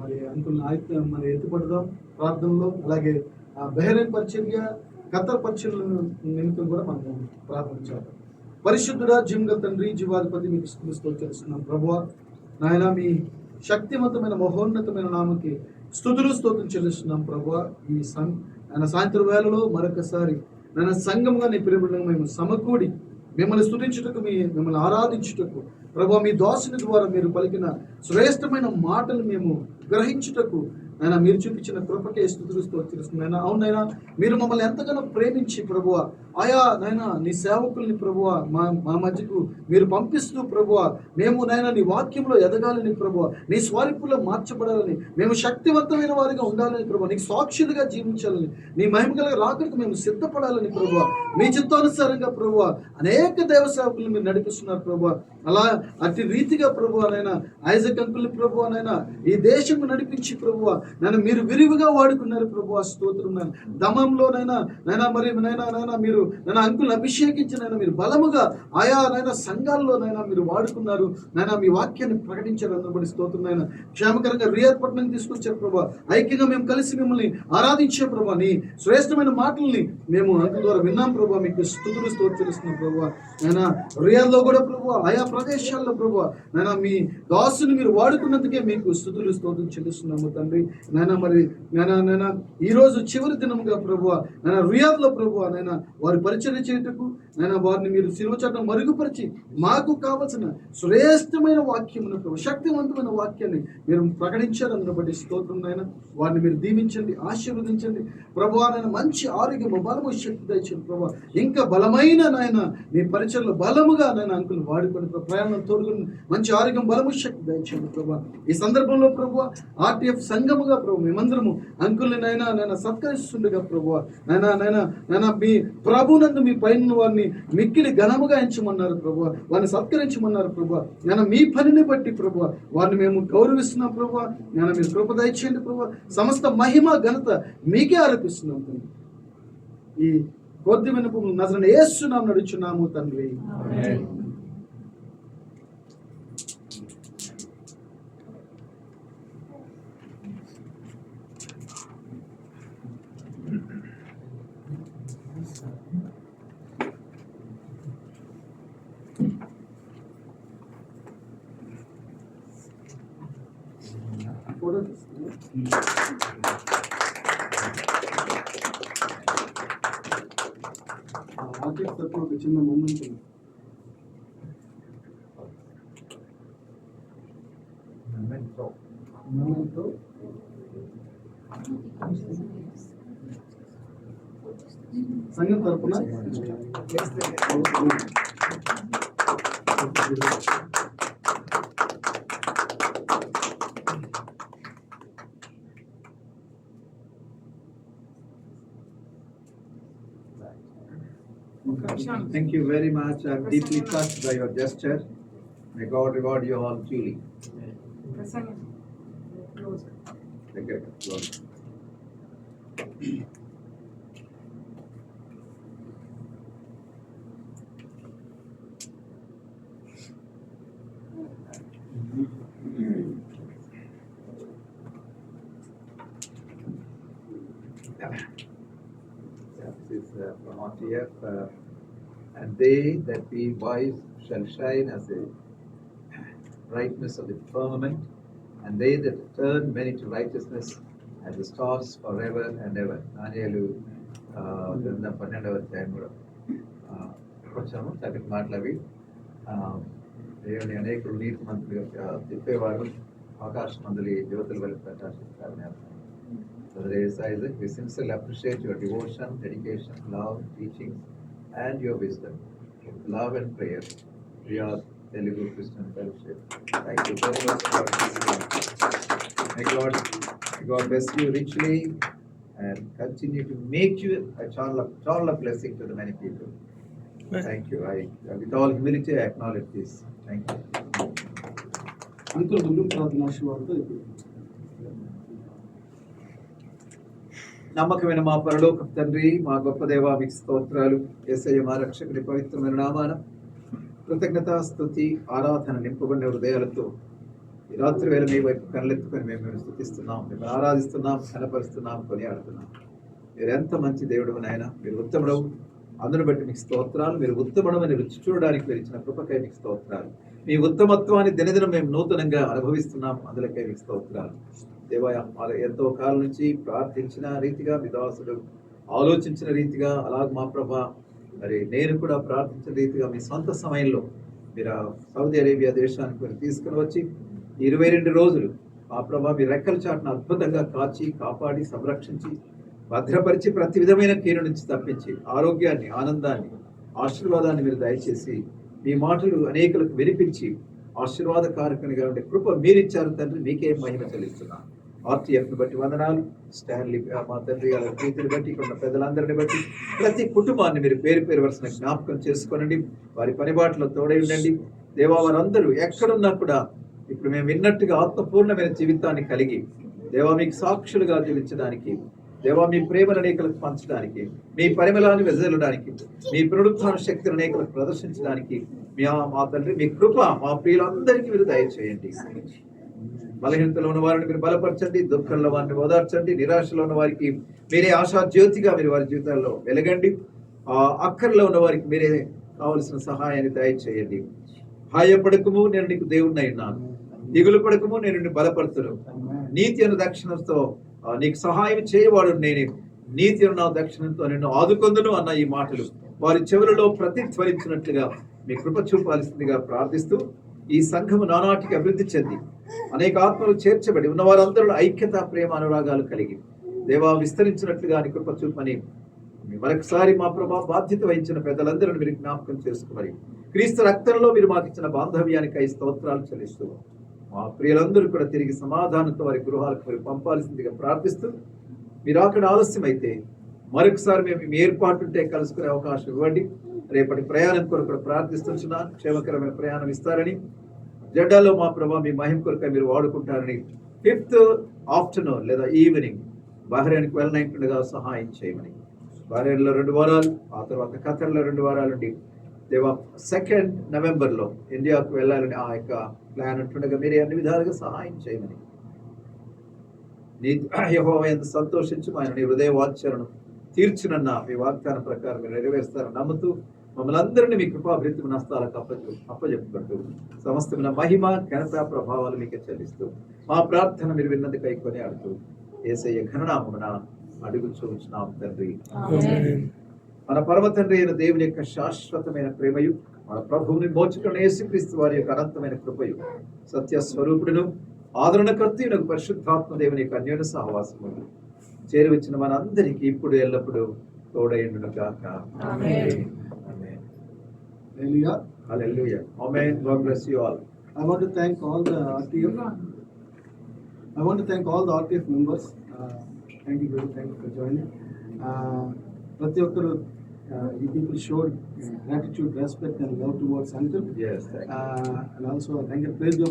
మరి అంకుల్ని మరి ఎత్తుపడదాం ప్రార్థనలో. అలాగే బహ్రెయిన్ పరిచర్య, ఖతర్ పరిచర్య నిమిత్తం కూడా మనం ప్రార్థన చేద్దాం. పరిశుద్ధుడా, జీవంగల తండ్రి, జీవాధిపతి, మీకు స్తుతులు చేస్తున్నాం ప్రభువా. నాయన మీ శక్తివంతమైన మహోన్నతమైన నామకి స్తుతులు స్తోత్రం చెల్లిస్తున్నాం ప్రభువా. ఈ ఆయన సాయంత్రం వేళలో మరొకసారి నాయన సంఘంగా నీ ప్రియబిడ్డగా మేము సమకూడి మిమ్మల్ని స్తుతించుటకు, మిమ్మల్ని ఆరాధించుటకు ప్రభువా, మీ దాసుని ద్వారా మీరు పలికిన శ్రేష్టమైన మాటలు మేము గ్రహించుటకు ఆయన మీరు చూపించిన కృపకే స్తుతులు స్తోత్రిస్తున్నాయినా. అవునైనా మీరు మమ్మల్ని ఎంతగానో ప్రేమించి ప్రభువా, ఆయా నైనా నీ సేవకుల్ని ప్రభువా మా మధ్యకు మీరు పంపిస్తూ ప్రభువా, మేము నైనా నీ వాక్యంలో ఎదగాలని ప్రభువా, నీ స్వరూపంలో మార్చబడాలని, మేము శక్తివంతమైన వారిగా ఉండాలని ప్రభువా, నీకు సాక్షులుగా జీవించాలని, నీ మహిమగల రాకడికి మేము సిద్ధపడాలని ప్రభువా, మీ చిత్తానుసారంగా ప్రభువా అనేక దేవ సేవకులను మీరు నడిపిస్తున్నారు ప్రభువా. అలా అట్టి రీతిగా ప్రభువానైనా ఐజాక్ అంకుల్ని ప్రభువానైనా ఈ దేశం నడిపించి ప్రభువా నైనా మీరు విరివిగా వాడుకున్నారు ప్రభువా. స్తోత్రం నాయన. దమంలోనైనా నైనా మరి నైనా మీరు నైనా అంకుల్ని అభిషేకించినైనా మీరు బలముగా ఆయా నైనా సంఘాల్లోనైనా మీరు వాడుకున్నారు నైనా, మీ వాక్యాన్ని ప్రకటించారు. అందరూ స్తోత్రం నాయన. క్షేమకరంగా రియాద్ పట్టణం తీసుకొచ్చారు ప్రభా. ఐక్యంగా మేము కలిసి మిమ్మల్ని ఆరాధించే ప్రభా, నీ శ్రేష్టమైన మాటల్ని మేము అంకుల్ ద్వారా విన్నాం ప్రభా. మీకు స్తుతులు స్తోత్రిస్తున్నాం ప్రభా. నైనా రియాద్లో కూడా ప్రభా, ఆయా ప్రదేశాల్లో ప్రభా నైనా మీ దాసుని మీరు వాడుకున్నందుకే మీకు స్తుతులు స్తోత్రం చెల్లిస్తున్నాము తండ్రి. నైనా మరి నైనా ఈ రోజు చివరి దినముగా ప్రభువా నైనా రియాద్లో ప్రభువా నైనా వారి పరిచర్య చేయుటకు నైనా వారిని మీరు శిలువ చాటున మరుగుపరిచి మాకు కావలసిన శ్రేష్టమైన వాక్యమును ప్రభు, శక్తివంతమైన వాక్యాన్ని మీరు ప్రకటించారు. అందును బట్టి స్తోత్రం నాయన. వారిని మీరు దీవించండి, ఆశీర్వదించండి ప్రభువా. నైనా మంచి ఆరోగ్యము, బలము, శక్తి దయచండి ప్రభా. ఇంకా బలమైన నాయన మీ పరిచర్లో బలముగా నైనా అంకులు వాడుకొని ప్రయాణం తోడుకుని మంచి ఆరోగ్యం, బలము, శక్తి దయచండి ప్రభా. ఈ సందర్భంలో ప్రభువా ఆర్టీఎఫ్ సంఘముగా ప్రభు మేమందరము అంకుల్ని నైనా సత్కరిస్తుండగా ప్రభువా నైనా మీ ప్రభునందు మీ పైన వారిని మిక్కిలి ఘనముగా ఎంచమన్నారు ప్రభువా, వారిని సత్కరించమన్నారు ప్రభువా. నైనా మీ పనిని బట్టి ప్రభువా వారిని మేము గౌరవిస్తున్నాం ప్రభువా. నైనా మీరు కృప దయచేయండి ప్రభువా. సమస్త మహిమ ఘనత మీకే ఆరోపిస్తున్నాం తండ్రి. ఈ కొద్ది వినపము నజరేయుడైన యేసు నామమున నడుచున్నాము తండ్రి. ఒక చిన్న మూమెంట్ సంఘం తరపున Thank you very much. I'm deeply touched by your gesture. May God reward you all duly. Okay, close. This is from RTF. And they that be wise shall shine as the brightness of the firmament, and they that turn many to righteousness as the stars forever and ever. నాణ్యాలు గ్రంథం 12వ అధ్యాయం కూడా కొంచెము చక్కటి మాటలు అవి. దేవుని అనేకులు నీతి మంత్రులుగా తిప్పేవారు ఆకాశ మందులు జ్యోతుల వల్ల ప్రకాశిస్తారని అర్థం. Brother Isaac, we sincerely appreciate your devotion, dedication, love, teaching, and your wisdom. With love and prayer, we are Telugu Christian Fellowship. Thank you very much for this. May God bless you richly and continue to make you a channel of blessing to the many people. Thank you. With all humility, I acknowledge this. Thank you. Uncle, ముందు ప్రార్థన ఆశీర్వాదంతో నమ్మకమైన మా పరలోక తండ్రి, మా గొప్ప దేవా, మీకు స్తోత్రాలు. యేసయ్య మా రక్షకుని పవిత్రమైన నామాన కృతజ్ఞత, స్తుతి, ఆరాధన నింపబడిన హృదయాలతో ఈ రాత్రి వేళ మీ వైపు కళ్ళెత్తుకొని మేము స్తుతిస్తున్నాం, మిమ్మల్ని ఆరాధిస్తున్నాం, కనపరుస్తున్నాం, కొనియాడుతున్నాం. మీరు ఎంత మంచి దేవుడు నాయన, మీరు ఉత్తముడవు. అందును బట్టి మీకు స్తోత్రాలు. మీరు ఉత్తముడమని రుచి చూడడానికి మీరు ఇచ్చిన కృపకై మీకు స్తోత్రాలు. మీ ఉత్తమత్వాన్ని దినదినం మేము నూతనంగా అనుభవిస్తున్నాం, అందులకై మీకు స్తోత్రాలు. దేవా, ఎంతో కాలం నుంచి ప్రార్థించిన రీతిగా మీ దాసుడు ఆలోచించిన రీతిగా, అలాగ మా ప్రభా మరి నేను కూడా ప్రార్థించిన రీతిగా మీ సొంత సమయంలో మీరు సౌదీ అరేబియా దేశానికి మీరు తీసుకుని వచ్చి 22 రోజులు మా ప్రభా మీ రెక్కల చాటును అద్భుతంగా కాచి, కాపాడి, సంరక్షించి, భద్రపరిచి, ప్రతి విధమైన కీడు నుంచి తప్పించి ఆరోగ్యాన్ని, ఆనందాన్ని, ఆశీర్వాదాన్ని మీరు దయచేసి మీ మాటలు అనేకులకు వినిపించి ఆశీర్వాదకారకునిగా ఉండే కృప మీరిచ్చారు తండ్రి. మీకే మహిమ చెల్లిస్తున్నాను. ఆర్టీఎఫ్ని బట్టి వందనాలు. స్టాన్లీ మా తండ్రి గారి ప్రీతిని బట్టి, ఇక్కడ ఉన్న పెద్దలందరిని బట్టి, ప్రతి కుటుంబాన్ని మీరు పేరు పేరు వరుసన జ్ఞాపకం చేసుకోనండి. వారి పనిబాట్లో తోడై ఉండండి. దేవా, వారందరూ ఎక్కడున్నా కూడా ఇప్పుడు మేము విన్నట్టుగా ఆత్మపూర్ణమైన జీవితాన్ని కలిగి దేవా మీకు సాక్షులుగా జీవించడానికి, దేవా మీ ప్రేమను అనేకులకు పంచడానికి, మీ పరిమళాన్ని వెదజల్లడానికి, మీ పునరుత్థాన శక్తిని అనేకులకు ప్రదర్శించడానికి మా తండ్రి మీ కృప మా ప్రియులందరికీ మీరు దయచేయండి. బలహీనతలో ఉన్న వారిని మీరు బలపరచండి, దుఃఖంలో వారిని ఓదార్చండి, నిరాశలో ఉన్న వారికి మీరే ఆశా జ్యోతిగా మీరు వారి జీవితాల్లో వెలగండి. అక్కర్లో ఉన్న వారికి మీరే కావలసిన సహాయాన్ని దయచేయండి. భయపడకము, నేను నీకు దేవుడిని ఉన్నాను. దిగులు పడకము, నేను నిన్ను బలపడుతును. నీతి అను దక్షిణంతో నీకు సహాయం చేయవాడు నేనే. నీతి అను నా దక్షిణంతో నిన్ను ఆదుకొందును అన్న ఈ మాటలు వారి చెవులలో ప్రతిధ్వనించినట్లుగా మీ కృప చూపాల్సిందిగా ప్రార్థిస్తూ, ఈ సంఘము నానాటికి అభివృద్ధి చెంది అనేక ఆత్మలు చేర్చబడి ఉన్న వారందరూ ఐక్యత, ప్రేమ, అనురాగాలు కలిగి దేవా విస్తరించినట్లుగా నీ కృప చూపని మరొకసారి మా ప్రభా బాధ్యత వహించిన పెద్దలందరూ మీరు జ్ఞాపకం చేసుకోమని క్రీస్తు రక్తంలో మీరు మాకు ఇచ్చిన బాంధవ్యానికి స్తోత్రాలు చెల్లిస్తూ మా ప్రియులందరూ కూడా తిరిగి సమాధానంతో వారి గృహాలకు మీరు పంపాల్సిందిగా ప్రార్థిస్తూ, మీరు అక్కడ ఆలస్యమైతే మరొకసారి మేము మీ ఏర్పాటు ఉంటే కలుసుకునే అవకాశం ఇవ్వండి. రేపటి ప్రయాణం కొరకు కూడా ప్రార్థిస్తున్నాను. క్షేమకరమైన ప్రయాణం ఇస్తారని, జెడ్డాలో మా ప్రభా మీ మహిమ కొరకు మీరు వాడుకుంటారని, 5th ఆఫ్టర్నూన్ లేదా ఈవినింగ్ బహ్రెయిన్కి వెళ్ళినట్టుగా సహాయం చేయమని, బహ్రెయిన్లో 2 వారాలు, ఆ తర్వాత ఖతర్లో 2 వారాలు ఉండి దేవా 2nd నవంబర్లో ఇండియాకు వెళ్ళాలని ఆ యొక్క ప్లాన్ ఉంటుండగా మీరే అన్ని విధాలుగా సహాయం చేయమని, నీ యెహోవా ఎంత సంతోషించి ఆయన నీ హృదయ వాంఛలను తీర్చునన్న మీ వాగ్దానం ప్రకారం మీరు నెరవేరుస్తారని నమ్ముతూ మమ్మల్ని అందరినీ మీ కృపాభివృద్ధి నష్టాలకు అప్పచెప్పుకుంటూ సమస్తమైన మహిమ, ఘనత, ప్రభావాలు మీకే చెల్లిస్తూ మా ప్రార్థన మీరు విన్నది కొని ఆడుతూ యేసయ్య ఘననామమున అడుగుచున్నాం తండ్రి. మన పరమ తండ్రి అయిన దేవుని యొక్క శాశ్వతమైన ప్రేమయు, మన ప్రభువుని మోచుకున్న యేసుక్రీస్తు వారి యొక్క అనంతమైన కృపయు, సత్య స్వరూపుడును ఆదరణకర్తయునకు పరిశుద్ధాత్మ దేవుని యొక్క అన్యోన్య సహవాసము చేరువచ్చిన మనందరికీ ఇప్పుడు ఎల్లప్పుడూ తోడైండును గాక. ఆమేన్. Hallelujah. Hallelujah. Amen. God bless you all. I want to thank all the RTF. I want to thank all the RTF members. Thank you for joining. ప్రతి ఒక్కరు you people showed gratitude, respect and love towards uncle. Yes, thank you. And also thank you. Praise God.